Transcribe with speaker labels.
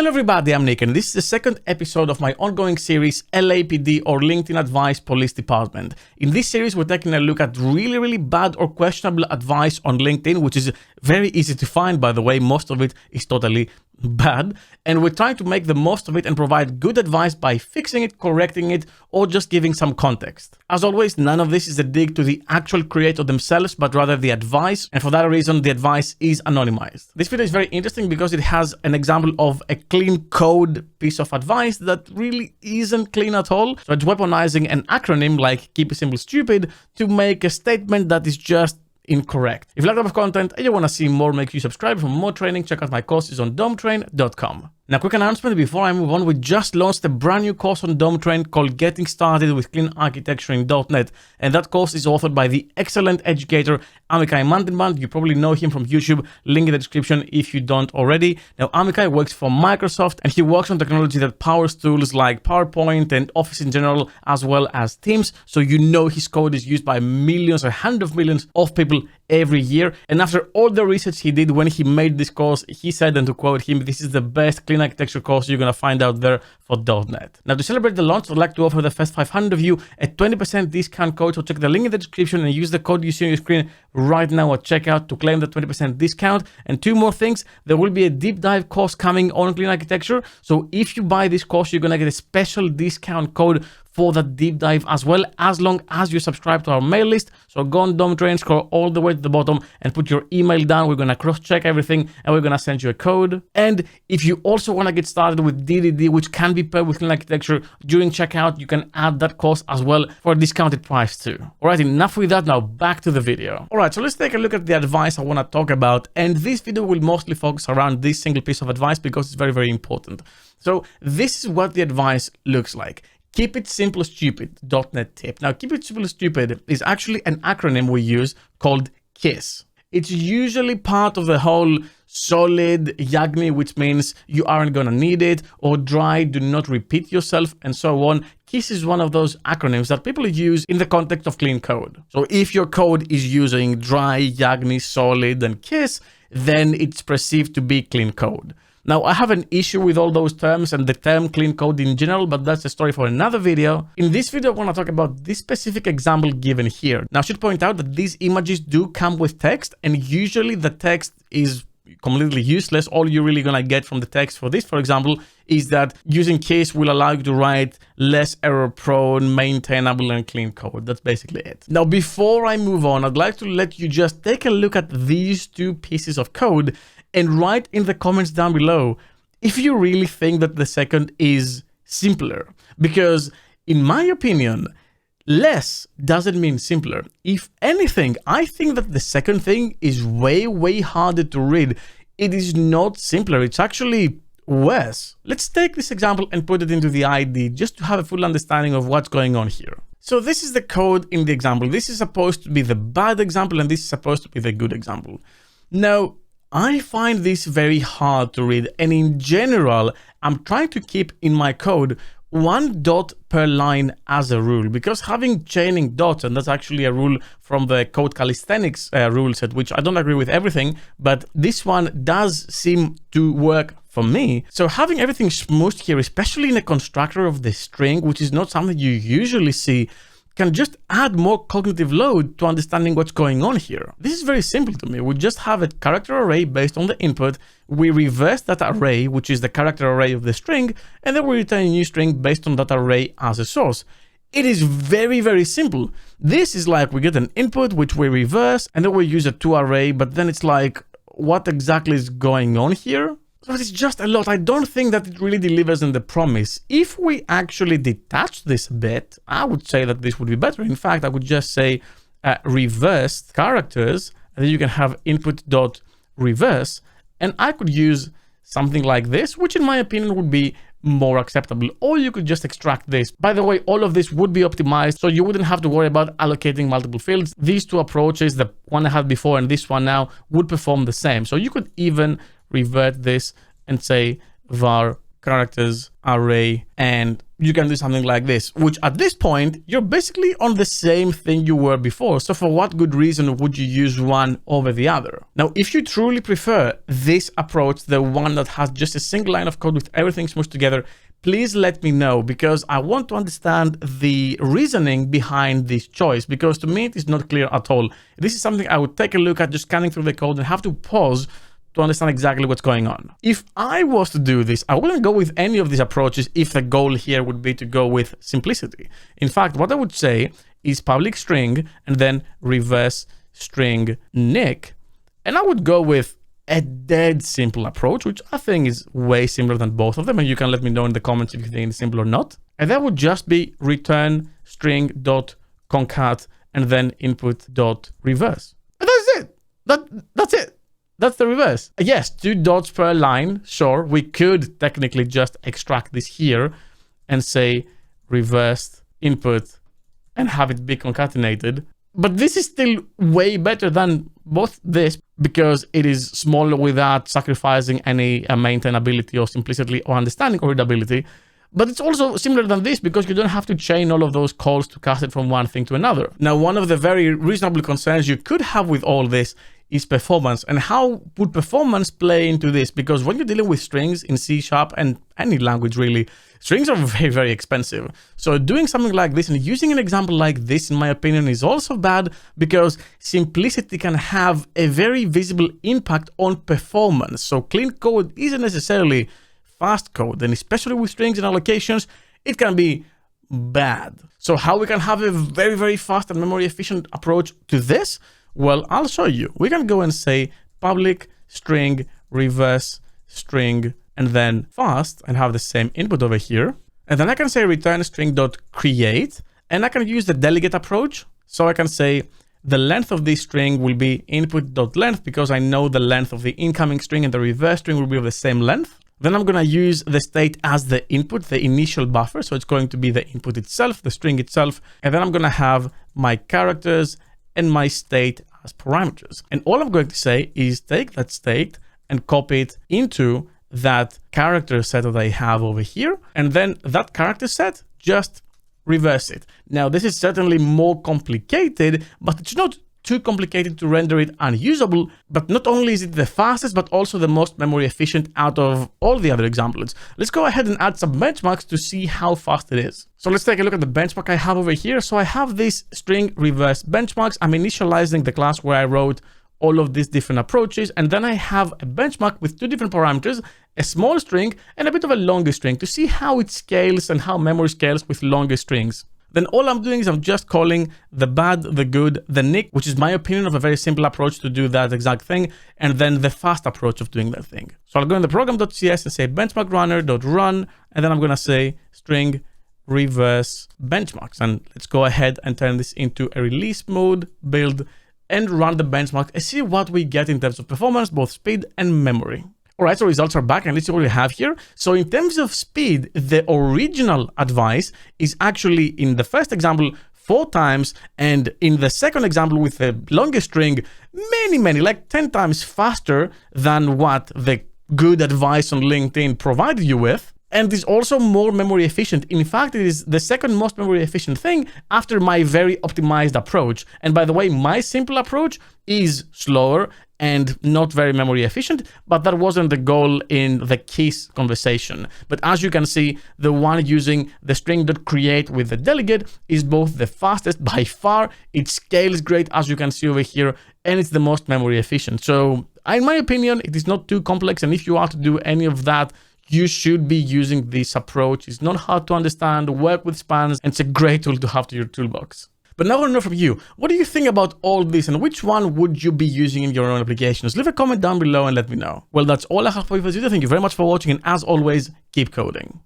Speaker 1: Hello everybody, I'm Nick and this is the second episode of my ongoing series LAPD or LinkedIn Advice Police Department. In this series we're taking a look at really bad or questionable advice on LinkedIn, which is very easy to find, by the way. Most of it is totally bad, and we're trying to make the most of it and provide good advice by fixing it, correcting it, or just giving some context. As always, none of this is a dig to the actual creator themselves, but rather the advice, and for that reason the advice is anonymized. This video is very interesting because it has an example of a clean code piece of advice that really isn't clean at all. So it's weaponizing an acronym like keep it simple stupid to make a statement that is just incorrect. If you like that type of content and you want to see more, make sure you subscribe. For more training, check out my courses on dometrain.com. Now, quick announcement before I move on. We just launched a brand new course on Dometrain called Getting Started with Clean Architecture in .NET, and that course is authored by the excellent educator Amikai Mandelband. You probably know him from YouTube. Link in the description if you don't already. Now, Amikai works for Microsoft and he works on technology that powers tools like PowerPoint and Office in general, as well as Teams. So you know his code is used by millions or hundreds of millions of people every year. And after all the research he did when he made this course, he said, and to quote him, "This is the best clean architecture course you're going to find out there for .NET." Now, to celebrate the launch, I'd like to offer the first 500 of you a 20% discount code. So check the link in the description and use the code you see on your screen right now at checkout to claim the 20% discount. And two more things, there will be a deep dive course coming on clean architecture. So if you buy this course, you're going to get a special discount code for that deep dive as well, as long as you subscribe to our mail list. So go on Dometrain, scroll all the way to the bottom and put your email down. We're going to cross-check everything and we're going to send you a code. And if you also want to get started with DDD, which can be paired with clean architecture during checkout, you can add that course as well for a discounted price too. All right, enough with that. Now back to the video. All right, so let's take a look at the advice I want to talk about. And this video will mostly focus around this single piece of advice because it's very important. So this is what the advice looks like. Keep it simple stupid, .NET tip. Now, keep it simple stupid is actually an acronym we use called KISS. It's usually part of the whole solid YAGNI, which means you aren't gonna need it, or dry, do not repeat yourself, and so on. KISS is one of those acronyms that people use in the context of clean code. So if your code is using dry, YAGNI, solid, and KISS, then it's perceived to be clean code. Now, I have an issue with all those terms and the term clean code in general, but that's a story for another video. In this video, I want to talk about this specific example given here. Now, I should point out that these images do come with text, and usually the text is completely useless. All you're really going to get from the text for this, for example, is that using KISS will allow you to write less error-prone, maintainable, and clean code. That's basically it. Now, before I move on, I'd like to let you just take a look at these two pieces of code and write in the comments down below if you really think that the second is simpler. Because in my opinion, less doesn't mean simpler. If anything, I think that the second thing is way harder to read. It is not simpler, it's actually worse. Let's take this example and put it into the ID just to have a full understanding of what's going on here. So this is the code in the example. This is supposed to be the bad example and this is supposed to be the good example. Now, I find this very hard to read, and in general, I'm trying to keep in my code 1 dot per line as a rule, because having chaining dots, and that's actually a rule from the code calisthenics rule set, which I don't agree with everything, but this one does seem to work for me. So having everything smoothed here, especially in a constructor of the string, which is not something you usually see, can just add more cognitive load to understanding what's going on here. This is very simple to me. We just have a character array based on the input. We reverse that array, which is the character array of the string, and then we return a new string based on that array as a source. It is very simple. This is like we get an input, which we reverse, and then we use a to array, but then it's like, what exactly is going on here? So it's just a lot. I don't think that it really delivers in the promise. If we actually detach this a bit, I would say that this would be better. In fact, I would just say reversed characters, and then you can have input dot reverse, and I could use something like this, which in my opinion would be more acceptable. Or you could just extract this. By the way, all of this would be optimized, so you wouldn't have to worry about allocating multiple fields. These two approaches, the one I had before and this one now, would perform the same. So you could even revert this and say var characters array, and you can do something like this, which at this point, you're basically on the same thing you were before. So for what good reason would you use one over the other? Now, if you truly prefer this approach, the one that has just a single line of code with everything smushed together, please let me know, because I want to understand the reasoning behind this choice, because to me, it is not clear at all. This is something I would take a look at just scanning through the code and have to pause to understand exactly what's going on. If I was to do this, I wouldn't go with any of these approaches if the goal here would be to go with simplicity. In fact, what I would say is public string and then reverse string nick. And I would go with a dead simple approach, which I think is way simpler than both of them. And you can let me know in the comments if you think it's simple or not. And that would just be return string dot concat and then input dot reverse. And that's it. That's it. That's the reverse. Yes, 2 dots per line. Sure, we could technically just extract this here and say reversed input and have it be concatenated. But this is still way better than both this, because it is smaller without sacrificing any maintainability or simplicity or understanding or readability. But it's also similar than this because you don't have to chain all of those calls to cast it from one thing to another. Now, one of the very reasonable concerns you could have with all this is performance. And how would performance play into this? Because when you're dealing with strings in C# and any language really, strings are very, very expensive. So doing something like this and using an example like this, in my opinion, is also bad because simplicity can have a very visible impact on performance. So clean code isn't necessarily fast code, and especially with strings and allocations, it can be bad. So how we can have a very, very fast and memory efficient approach to this? Well, I'll show you. We can go and say public string reverse string and then fast and have the same input over here. And then I can say return string dot create, and I can use the delegate approach. So I can say the length of this string will be input dot length because I know the length of the incoming string, and the reverse string will be of the same length. Then I'm going to use the state as the input, the initial buffer. So it's going to be the input itself, the string itself. And then I'm going to have my characters and my state as parameters. And all I'm going to say is take that state and copy it into that character set that I have over here. And then that character set, just reverse it. Now, this is certainly more complicated, but it's not too complicated to render it unusable. But not only is it the fastest, but also the most memory efficient out of all the other examples. Let's go ahead and add some benchmarks to see how fast it is. So let's take a look at the benchmark I have over here. So I have this string reverse benchmarks. I'm initializing the class where I wrote all of these different approaches. And then I have a benchmark with 2 different parameters, a small string and a bit of a longer string, to see how it scales and how memory scales with longer strings. Then all I'm doing is I'm just calling the bad, the good, the nick, which is my opinion of a very simple approach to do that exact thing, and then the fast approach of doing that thing. So I'll go in the program.cs and say benchmark runner.run, and then I'm going to say string reverse benchmarks. And let's go ahead and turn this into a release mode, build, and run the benchmark and see what we get in terms of performance, both speed and memory. All right, so results are back, and let's see what we have here. So in terms of speed, the original advice is actually in the first example 4 times, and in the second example with the longest string, many, like 10 times faster than what the good advice on LinkedIn provided you with. And is also more memory efficient. In fact, it is the second most memory efficient thing after my very optimized approach. And by the way, my simple approach is slower and not very memory efficient, but that wasn't the goal in the kiss conversation. But as you can see, the one using the string.create with the delegate is both the fastest by far, it scales great as you can see over here, and it's the most memory efficient. So in my opinion, it is not too complex, and if you are to do any of that, you should be using this approach. It's not hard to understand, work with spans, and it's a great tool to have to your toolbox. But now I want to know from you, what do you think about all this, and which one would you be using in your own applications? Leave a comment down below and let me know. Well, that's all I have for you for this video. Thank you very much for watching, and as always, keep coding.